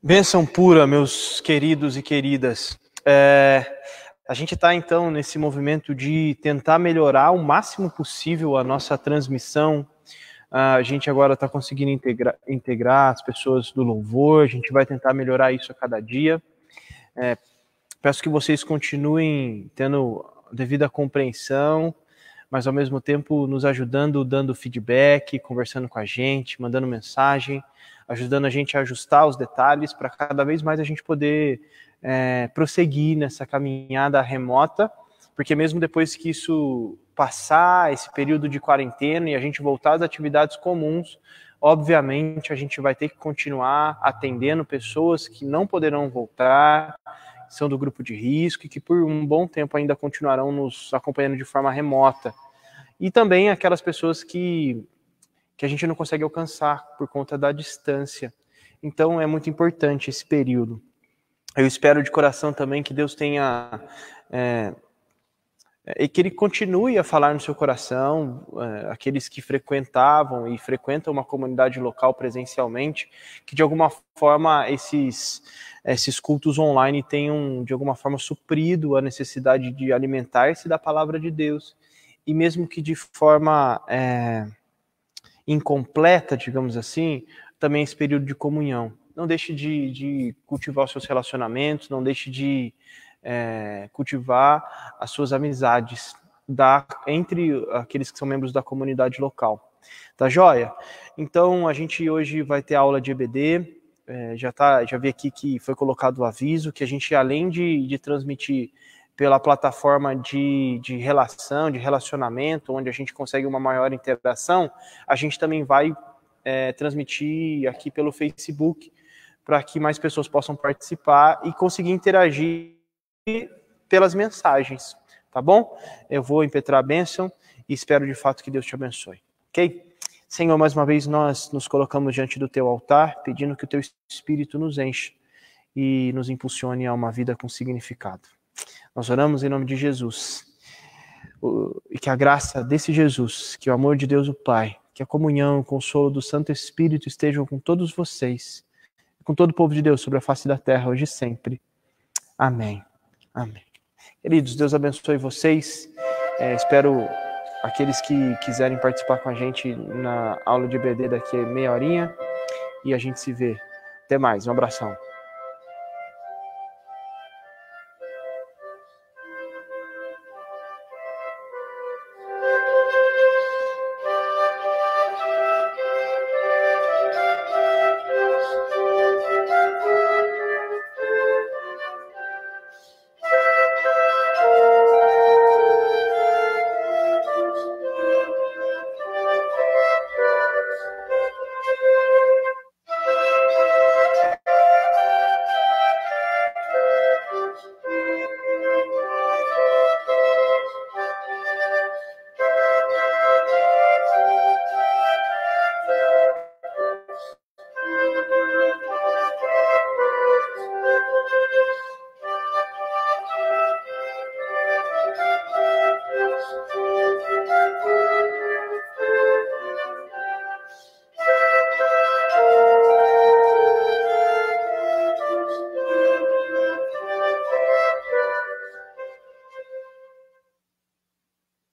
Bênção pura, meus queridos e queridas. A gente está, então, nesse movimento de tentar melhorar o máximo possível a nossa transmissão. A gente agora está conseguindo integrar as pessoas do louvor, a gente vai tentar melhorar isso a cada dia. Peço que vocês continuem tendo devida compreensão, mas ao mesmo tempo nos ajudando, dando feedback, conversando com a gente, mandando mensagem, ajudando a gente a ajustar os detalhes para cada vez mais a gente poder prosseguir nessa caminhada remota, porque mesmo depois que isso passar, esse período de quarentena e a gente voltar às atividades comuns, obviamente a gente vai ter que continuar atendendo pessoas que não poderão voltar, são do grupo de risco e que por um bom tempo ainda continuarão nos acompanhando de forma remota. E também aquelas pessoas que a gente não consegue alcançar por conta da distância. Então é muito importante esse período. Eu espero de coração também que Deus tenha... e que Ele continue a falar no seu coração, aqueles que frequentavam e frequentam uma comunidade local presencialmente, que de alguma forma esses cultos online tenham de alguma forma suprido a necessidade de alimentar-se da palavra de Deus, e mesmo que de forma incompleta, digamos assim, também esse período de comunhão. Não deixe de cultivar os seus relacionamentos, não deixe de cultivar as suas amizades entre aqueles que são membros da comunidade local. Tá joia? Então, a gente hoje vai ter aula de EBD, já vi aqui que foi colocado o aviso, que a gente, além de transmitir pela plataforma de relação, de relacionamento, onde a gente consegue uma maior interação, a gente também vai transmitir aqui pelo Facebook, para que mais pessoas possam participar e conseguir interagir pelas mensagens, tá bom? Eu vou impetrar a bênção e espero de fato que Deus te abençoe, ok? Senhor, mais uma vez nós nos colocamos diante do teu altar, pedindo que o teu Espírito nos encha e nos impulsione a uma vida com significado. Nós oramos em nome de Jesus, e que a graça desse Jesus, que o amor de Deus o Pai, que a comunhão, o consolo do Santo Espírito estejam com todos vocês, com todo o povo de Deus sobre a face da terra, hoje e sempre. Amém. Amém. Queridos, Deus abençoe vocês. Espero aqueles que quiserem participar com a gente na aula de EBD daqui a meia horinha. E a gente se vê. Até mais. Um abração.